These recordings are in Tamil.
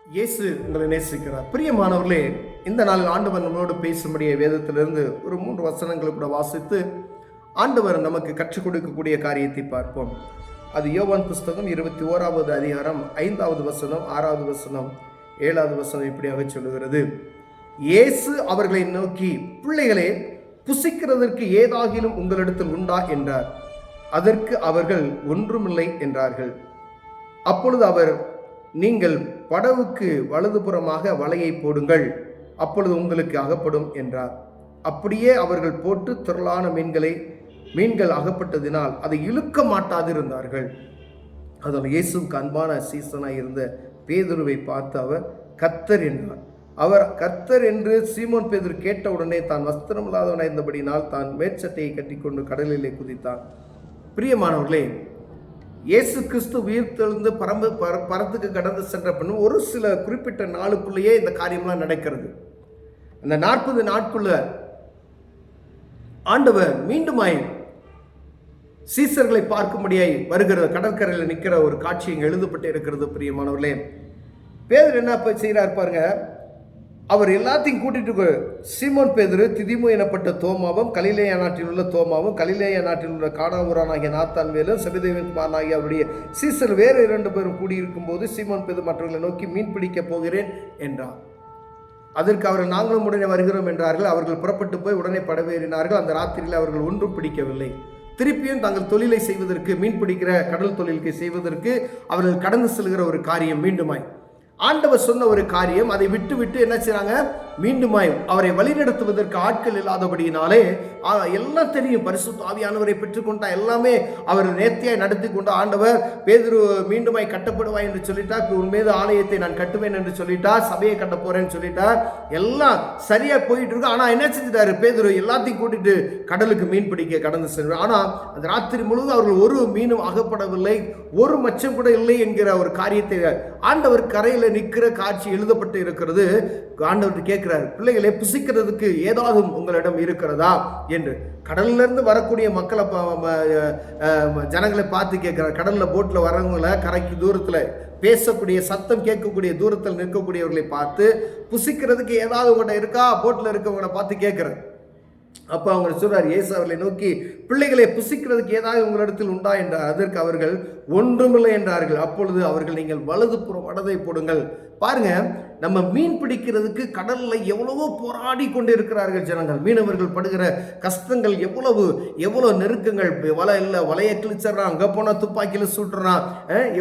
இயேசு உங்களை நேசிக்கிறார். பிரியமானவர்களே, இந்த நாளில் ஆண்டவர் நம்மளோடு பேசும்படிய வேதத்திலிருந்து ஒரு 3 வசனங்களை கூட வாசித்து ஆண்டவர் நமக்கு கற்றுக் கொடுக்கக்கூடிய காரியத்தை பார்ப்போம். அது யோவான் புஸ்தகம் 21வது அதிகாரம் 5வது வசனம், 6வது வசனம், 7வது வசனம் இப்படியாக சொல்லுகிறது. இயேசு அவர்களை நோக்கி, பிள்ளைகளே, புசிக்கிறதற்கு ஏதாகிலும் உங்களிடத்தில் உண்டா என்றார். அதற்கு அவர்கள் ஒன்றுமில்லை என்றார்கள். அப்பொழுது அவர், நீங்கள் படவுக்கு வலதுபுறமாக வலையை போடுங்கள், அப்பொழுது உங்களுக்கு அகப்படும் என்றார். அப்படியே அவர்கள் போட்டு திரளான மீன்கள் அகப்பட்டதினால் அதை இழுக்க மாட்டாதிருந்தார்கள். அதில் இயேசுவுக்கு அன்பான சீசனாக இருந்த பேதுருவை பார்த்து அவர் கர்த்தர் என்றார். அவர் கர்த்தர் என்று சீமோன் பேதுரு கேட்டவுடனே தான் வஸ்திரம் இல்லாதவனாக இருந்தபடினால் தான் மேற்சட்டையை கட்டிக்கொண்டு கடலிலே குதித்தான். பிரியமானவர்களே, இயேசு கிறிஸ்து உயிர்த்தெழுந்து பரத்துக்கு கடந்து சென்ற பின் ஒரு சில குறிப்பிட்ட நாளுக்குள்ளேயே இந்த காரியம்லாம் நடக்கிறது. அந்த 40 நாட்குள்ள ஆண்டவர் மீண்டுமாய் சீசர்களை பார்க்கும்படியாய் வருகிற கடற்கரையில் நிற்கிற ஒரு காட்சி இங்கே எழுதப்பட்டு இருக்கிறது. பிரியமானவர்களே, பேதுரு என்ன செய்கிறார் பாருங்க. அவர் எல்லாத்தையும் கூட்டிட்டு சீமோன் பேதுரு, திதிமு எனப்பட்ட தோமாவும், கலிலேயா நாட்டில் உள்ள தோமாவும், கலிலேயா நாட்டில் உள்ள கானாவூரானாகிய நாத்தான்வேலும், செபதேவின் குமாரனாகிய அவருடைய சீசர் வேறு 2 பேரும் கூடியிருக்கும் போது சீமோன் பேதுரு மற்றவர்களை நோக்கி, மீன் பிடிக்க போகிறேன் என்றார். அதற்கு அவர், நாங்களும் உடனே வருகிறோம் என்றார்கள். அவர்கள் புறப்பட்டு போய் உடனே படவேறினார்கள். அந்த ராத்திரியில் அவர்கள் ஒன்றும் பிடிக்கவில்லை. திருப்பியும் தங்கள் தொழிலை செய்வதற்கு, மீன் பிடிக்கிற கடல் தொழிலுக்கு செய்வதற்கு அவர்கள் கடந்து செல்கிற ஒரு காரியம் மீண்டுமாய் ஆண்டவர் சொன்ன ஒரு காரியம். அதை விட்டு என்ன செய்றாங்க, மீண்டுமாய் அவரை வழிநடத்துவதற்கு ஆட்கள் இல்லாதபடியினாலே எல்லாம் தெரியும். பரிசுத்த ஆவியானவரை பெற்றுக்கொண்டா எல்லாமே அவர் நேர்த்தியாய் நடத்தி கொண்ட ஆண்டவர் பேதுரு மீண்டுமாய் கட்டப்படுவாய் என்று சொல்லிட்டார். உன் மீது ஆலயத்தை நான் கட்டுவேன் என்று சொல்லிட்டார். சபையை கட்ட போறேன்னு சொல்லிட்டார். எல்லாம் சரியா போயிட்டு இருக்கு. ஆனா என்ன செஞ்சிட்டாரு, பேதுரு எல்லாத்தையும் கூட்டிட்டு கடலுக்கு மீன் பிடிக்க கடந்து சென்றார். ஆனா அந்த ராத்திரி முழுவதும் அவர்கள் ஒரு மீனும் அகப்படவில்லை, ஒரு மச்சம் கூட இல்லை என்கிற ஒரு காரியத்தை ஆண்டவர் கரையில் நிற்கிற காட்சி எழுதப்பட்டு இருக்கிறது. ஆண்டவர் கேட்கிறார், பிள்ளைகளை, புசிக்கிறதுக்கு ஏதாவது உங்களிடம் இருக்கிறதா என்று. கடல்ல இருந்து வரக்கூடிய மக்களை ஜனங்களை பார்த்து கேட்கிறார். கடல்ல போட்ல வரவங்களை கரைக்கு தூரத்துல பேசக்கூடிய சத்தம் கேட்கக்கூடிய தூரத்தில் நிற்கக்கூடியவர்களை பார்த்து, புசிக்கிறதுக்கு ஏதாவது உங்கள்கிட்ட இருக்கா, போட்ல இருக்கவங்களை பார்த்து கேட்கிறார். அப்போ அவங்க சொல்றார், இயேசு அவர்களை நோக்கி, பிள்ளைகளை, புசிக்கிறதுக்கு ஏதாவது உங்களிடத்தில் உண்டா என்றார். அதற்கு அவர்கள் ஒன்றுமில்லை என்றார்கள். அப்பொழுது அவர்கள், நீங்கள் வலதுபுறம் வடதை போடுங்கள். பாருங்க, நம்ம மீன் பிடிக்கிறதுக்கு கடல்ல எவ்வளவோ போராடி கொண்டு இருக்கிறார்கள் ஜனங்கள். மீனவர்கள் படுகிற கஷ்டங்கள் எவ்வளவு நெருக்கங்கள். வலை இல்லை, வலையை கிழிச்சிடறான், அங்கே போனால் துப்பாக்கியில் சுட்டுறான்,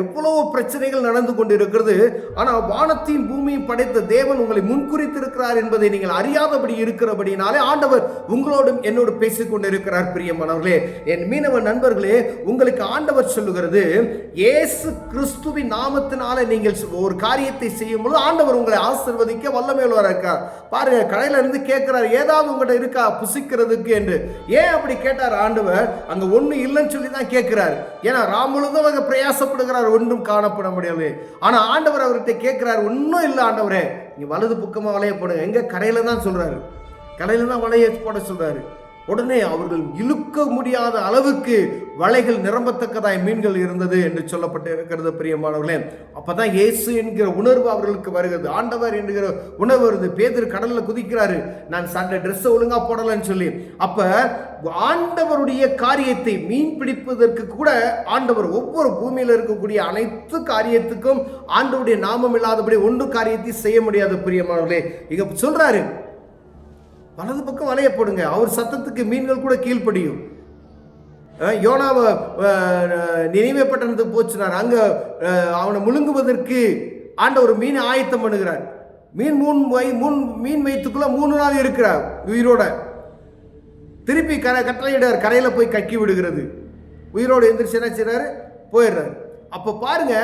எவ்வளவோ பிரச்சனைகள் நடந்து கொண்டு இருக்கிறது. ஆனால் வானத்தையும் பூமியும் படைத்த தேவன் உங்களை முன்குறித்து இருக்கிறார் என்பதை நீங்கள் அறியாதபடி இருக்கிறபடினாலே ஆண்டவர் உங்களோடும் என்னோடு பேசிக்கொண்டு இருக்கிறார். பிரியமானவர்களே, என் மீனவ நண்பர்களே, உங்களுக்கு ஆண்டவர் சொல்லுகிறது, இயேசு கிறிஸ்துவின் நாமத்தினால நீங்கள் ஒரு காரியத்தை செய்யும் பொழுது ஆண்டவர் உங்களை ஆசீர்வதிக்க வல்லமையுள்ளவராக இருக்கார். பாருங்க, கடையில இருந்து கேட்கிறார், ஏதாவது உங்கள்கிட்ட இருக்கா புசிக்கிறதுக்கு என்று. ஏன் அப்படி கேட்டார் ஆண்டவர்? அங்க ஒண்ணு இல்லைன்னு சொல்லி தான் கேட்கிறார். ஏன்னா ராமுழுதும் அவங்க பிரயாசப்படுகிறார், ஒன்றும் காணப்பட முடியவில்லை. ஆனா ஆண்டவர் அவர்கிட்ட கேட்கிறார், ஒன்றும் இல்லை ஆண்டவரே, நீங்க வலது பக்கமா வலைய போடுங்க. எங்க? கரையில தான் சொல்றாரு, கரையில தான் வலையை போட சொல்றாரு. உடனே அவர்கள் இழுக்க முடியாத அளவுக்கு வலைகள் நிரம்பத்தக்கதாய் மீன்கள் இருந்தது என்று சொல்லப்பட்டு இருக்கிறது. பிரியமானவர்களே, அப்பதான் இயேசு என்கிற உணர்வு அவர்களுக்கு வருகிறது. ஆண்டவர் என்கிற உணர்வு வருது. பேதுரு கடல்ல குதிக்கிறாரு, நான் சண்டை ட்ரெஸ் ஒழுங்கா போடலன்னு சொல்லி. அப்ப ஆண்டவருடைய காரியத்தை, மீன் பிடிப்பதற்கு கூட ஆண்டவர் ஒவ்வொரு பூமியில இருக்கக்கூடிய அனைத்து காரியத்துக்கும் ஆண்டவருடைய நாமம் இல்லாதபடி ஒன்று காரியத்தை செய்ய முடியாது. பிரியமானவர்களே, இங்க சொல்றாரு, வலது பக்கம் வலைய போடுங்க. அவர் சத்தத்துக்கு மீன்கள் கூட கீழ்ப்படியும். யோனாவை நினைவே பட்டணத்துக்கு போச்சுனார். அங்க அவனை முழுங்குவதற்கு ஆண்டவர் மீன் ஆயத்தம் பண்ணுகிறார். மீன் வயிற்றுக்குள்ள 3 நாள் இருக்கிறார் உயிரோட. திருப்பி கட்டளையிடார், கரையில போய் கக்கி விடுகிறது. உயிரோடு எந்திரிச்சு என்ன செய்றாரு, போயிடுறாரு. அப்ப பாருங்க,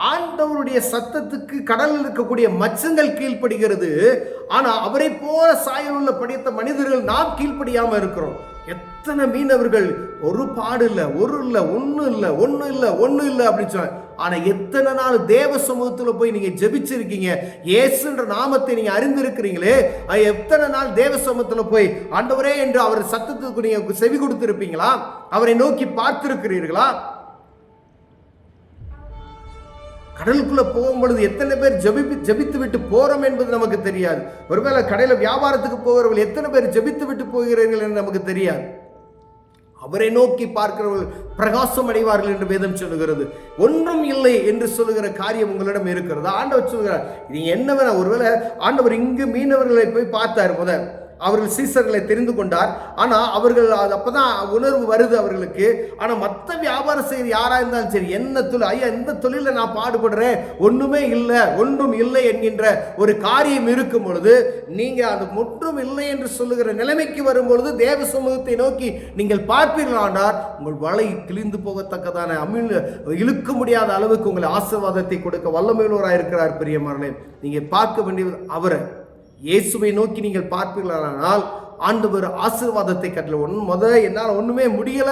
ஆண்டவருடைய சத்தத்துக்கு கடலில் இருக்கக்கூடிய மச்சங்கள் கீழ்ப்படுகிறது. ஆனா அவரை போல சாயல் உள்ள படைத்த மனிதர்கள் நாம் கீழ்ப்படியாம இருக்கிறோம். எத்தனை மீனவர்கள் ஒரு பாடு இல்லை, ஒண்ணு இல்லை அப்படின்னு சொன்னாங்க. ஆனா எத்தனை நாள் தேவ சமூகத்துல போய் நீங்க ஜெபிச்சிருக்கீங்க, இயேசுன்ற நாமத்தை நீங்க அறிந்திருக்கிறீங்களே, எத்தனை நாள் தேவ சமூகத்துல போய் ஆண்டவரே என்று அவர் சத்தத்துக்கு நீங்க செவி கொடுத்திருப்பீங்களா? அவரை நோக்கி பார்த்திருக்கிறீர்களா? கடலுக்குள்ள போகும் பொழுது எத்தனை பேர் ஜபித்து விட்டு போறோம் என்பது நமக்கு தெரியாது. ஒருவேளை கடையில வியாபாரத்துக்கு போகிறவர்கள் எத்தனை பேர் ஜபித்து விட்டு போகிறீர்கள் என்று நமக்கு தெரியாது. அவரை நோக்கி பார்க்கிறவர்கள் பிரகாசம் அடைவார்கள் என்று வேதம் சொல்லுகிறது. ஒன்றும் இல்லை என்று சொல்லுகிற காரியம் உங்களிடம் இருக்கிறது. ஆண்டவர் சொல்கிறார், நீங்க என்ன வேணா. ஒருவேளை ஆண்டவர் இங்கு மீனவர்களை போய் பார்த்தார். முதல் அவர்கள் சீசர்களை தெரிந்து கொண்டார். ஆனா அவர்கள் அப்பதான் உணர்வு வருது அவர்களுக்கு. ஆனா மற்ற வியாபாரம் செய்ய யாரா இருந்தாலும் சரி, என்ன தொழில், ஐயா இந்த தொழில நான் பாடுபடுறேன், ஒண்ணுமே இல்லை, ஒன்றும் இல்லை என்கின்ற ஒரு காரியம் இருக்கும் பொழுது, நீங்க அது ஒன்றும் இல்லை என்று சொல்லுகிற நிலைமைக்கு வரும் பொழுது தேவ சமூகத்தை நோக்கி நீங்கள் பார்ப்பீர்களானால் உங்கள் வலை கிழிந்து போகத்தக்கதான இழுக்க முடியாத அளவுக்கு உங்களை ஆசீர்வாதத்தை கொடுக்க வல்லமையுள்ளவராக இருக்கிறார். பிரியமானவர்களே, நீங்க பார்க்க வேண்டியது அவரை, இயேசுவை நோக்கி நீங்கள் பார்ப்பீர்களானால் ஆண்டவர் ஆசீர்வாதத்தை கட்டளை. என்னால் ஒண்ணுமே முடியல,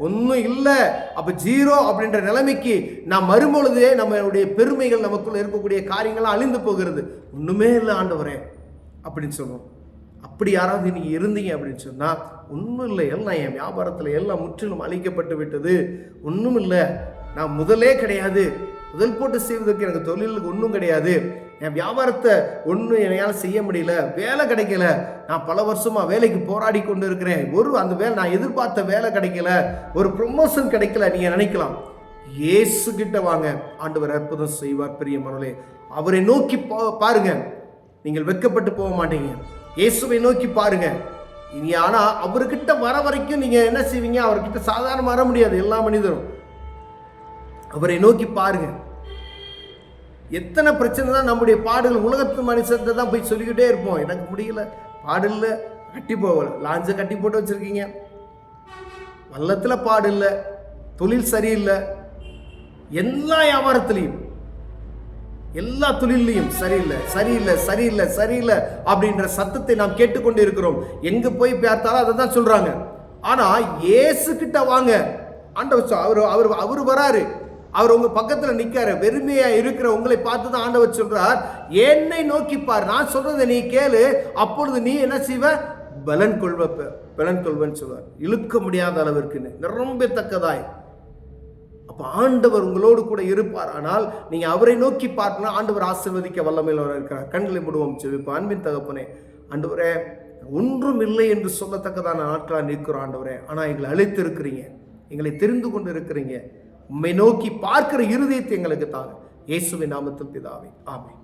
ஒன்றும் இல்லை, அப்ப ஜீரோ அப்படின்ற நிலைமைக்கு நாம் வரும்பொழுதே நம்மளுடைய பெருமைகள், நமக்குள்ள இருக்கக்கூடிய காரியங்கள்லாம் அழிந்து போகிறது. ஒண்ணுமே இல்லை ஆண்டவரே அப்படின்னு சொல்லுவோம். அப்படி யாராவது நீங்க இருந்தீங்க அப்படின்னு சொன்னா, ஒன்றும் இல்லை, எல்லாம் என் வியாபாரத்தில் எல்லாம் முற்றிலும் அழிக்கப்பட்டு விட்டது, ஒன்றும் இல்லை, நான் முதலே கிடையாது, முதல் போட்டு செய்வதற்கு எனக்கு தொழிலுக்கு ஒன்றும் கிடையாது, என் வியாபாரத்தை ஒன்றும் என்னால் செய்ய முடியல, வேலை கிடைக்கல, நான் பல வருஷமா வேலைக்கு போராடி கொண்டு இருக்கிறேன், அந்த வேலை நான் எதிர்பார்த்த வேலை கிடைக்கல, ஒரு ப்ரொமோஷன் கிடைக்கல, நீங்க நினைக்கலாம். இயேசு கிட்ட வாங்க, ஆண்டவர் அற்புதம் செய்வார். பிரியமானவர்களே, அவரை நோக்கி பாருங்க, நீங்கள் வெட்கப்பட்டு போக மாட்டீங்க. இயேசுவை நோக்கி பாருங்க. ஆனா அவர்கிட்ட வர வரைக்கும் நீங்க என்ன செய்வீங்க? அவர்கிட்ட சாதாரண வர முடியாது எல்லா மனிதரும். அவரை நோக்கி பாருங்க. எத்தனை பிரச்சனை தான் நம்முடைய பாடுகள், உலகத்து மனுஷத்தை தான் போய் சொல்லிக்கிட்டே இருப்போம், எனக்கு முடியல, பாடு இல்லை, கட்டி போகல, லாஞ்சை கட்டி போட்டு வச்சிருக்கீங்க, வல்லத்துல பாடு இல்லை, தொழில் சரியில்லை, எல்லா வியாபாரத்திலையும் எல்லா தொழிலையும் சரியில்லை சரியில்லை சரியில்லை சரியில்லை அப்படின்ற சத்தத்தை நாம் கேட்டுக்கொண்டு இருக்கிறோம். எங்க போய் பார்த்தாலும் அதை தான் சொல்றாங்க. ஆனா இயேசு கிட்ட வாங்க, ஆண்டவர் அவர் வராரு, அவர் உங்க பக்கத்துல நிக்காரு. வெறுமையா இருக்கிற உங்களை பார்த்து தான் ஆண்டவர் சொல்றார், என்னை நோக்கிப்பார், நான் சொல்றதை நீ கேளு, அப்பொழுது நீ என்ன செய்வ? பலன் கொள்வன்னு சொல்வார். இழுக்க முடியாத அளவிற்கு நிரம்பத்தக்கதாய். அப்ப ஆண்டவர் உங்களோடு கூட இருப்பார். ஆனால் நீங்க அவரை நோக்கி பார்க்கணும். ஆண்டவர் ஆசீர்வதிக்க வல்லமையில் இருக்கிறார். கண்களை மூடுவோம், செவிப்போம். அன்பின் தகப்பனே, ஆண்டவரே, ஒன்றும் இல்லை என்று சொல்லத்தக்கதான நாட்களா நிற்கிறோம் ஆண்டவரே. ஆனா எங்களை அழைத்து இருக்கிறீங்க, எங்களை தெரிந்து கொண்டு இருக்கிறீங்க. உம்மை நோக்கி பார்க்கிற இருதயத்தை எங்களுக்கு தாங்க. இயேசுவின் நாமத்தில் பிதாவே, ஆமென்.